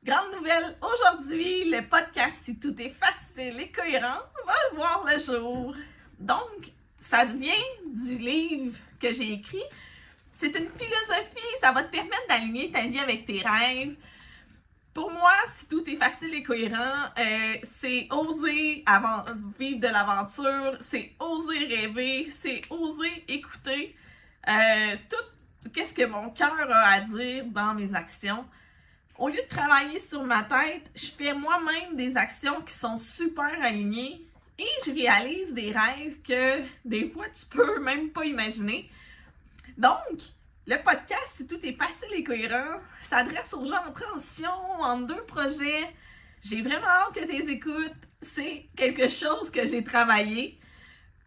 Grande nouvelle, aujourd'hui, le podcast Si tout est facile et cohérent va voir le jour. Donc, ça vient du livre que j'ai écrit. C'est une philosophie, ça va te permettre d'aligner ta vie avec tes rêves. Pour moi, si tout est facile et cohérent, c'est oser vivre de l'aventure, c'est oser rêver, c'est oser écouter tout ce que mon cœur a à dire dans mes actions. Au lieu de travailler sur ma tête, je fais moi-même des actions qui sont super alignées et je réalise des rêves que des fois tu peux même pas imaginer. Donc, le podcast, si tout est facile et cohérent, s'adresse aux gens en transition entre deux projets. J'ai vraiment hâte que tu les écoutes. C'est quelque chose que j'ai travaillé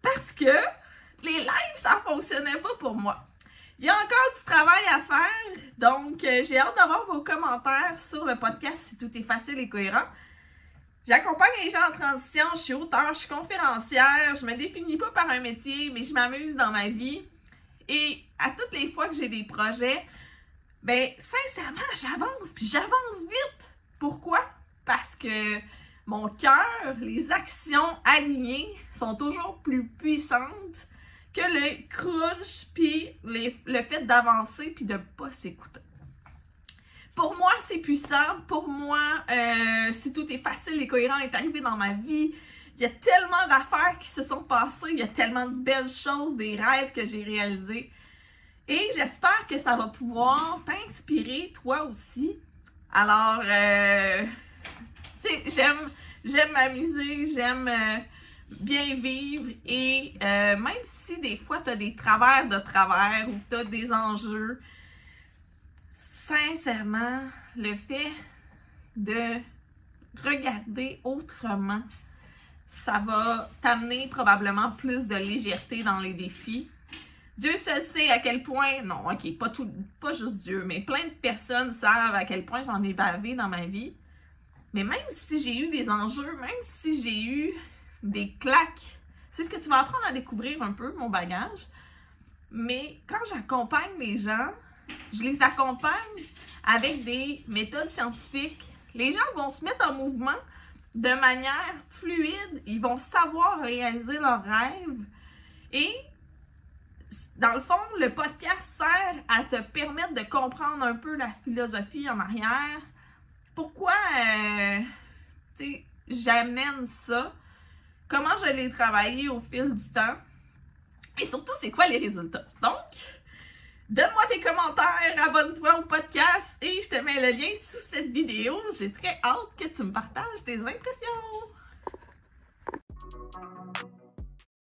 parce que les lives, ça fonctionnait pas pour moi. Il y a encore du travail à faire, donc j'ai hâte d'avoir vos commentaires sur le podcast si tout est facile et cohérent. J'accompagne les gens en transition, je suis auteure, je suis conférencière, je me définis pas par un métier, mais je m'amuse dans ma vie. Et à toutes les fois que j'ai des projets, ben sincèrement, j'avance vite. Pourquoi? Parce que mon cœur, les actions alignées sont toujours plus puissantes que le crunch puis le fait d'avancer puis de pas s'écouter. Pour moi, c'est puissant. Pour moi, si tout est facile et cohérent est arrivé dans ma vie, il y a tellement d'affaires qui se sont passées, il y a tellement de belles choses, des rêves que j'ai réalisés. Et j'espère que ça va pouvoir t'inspirer toi aussi. Alors, tu sais, j'aime m'amuser, j'aime bien vivre et même si des fois tu as des travers ou tu as des enjeux, sincèrement, le fait de regarder autrement, ça va t'amener probablement plus de légèreté dans les défis. Dieu seul sait à quel point, non, ok, pas juste Dieu, mais plein de personnes savent à quel point j'en ai bavé dans ma vie. Mais même si j'ai eu des enjeux, même si j'ai eu des claques, c'est ce que tu vas apprendre à découvrir un peu, mon bagage. Mais quand j'accompagne les gens, je les accompagne avec des méthodes scientifiques. Les gens vont se mettre en mouvement de manière fluide, ils vont savoir réaliser leurs rêves et dans le fond, le podcast sert à te permettre de comprendre un peu la philosophie en arrière. Pourquoi j'amène ça? Comment je l'ai travaillé au fil du temps? Et surtout, c'est quoi les résultats? Donc, donne-moi tes commentaires, abonne-toi au podcast et je te mets le lien sous cette vidéo. J'ai très hâte que tu me partages tes impressions.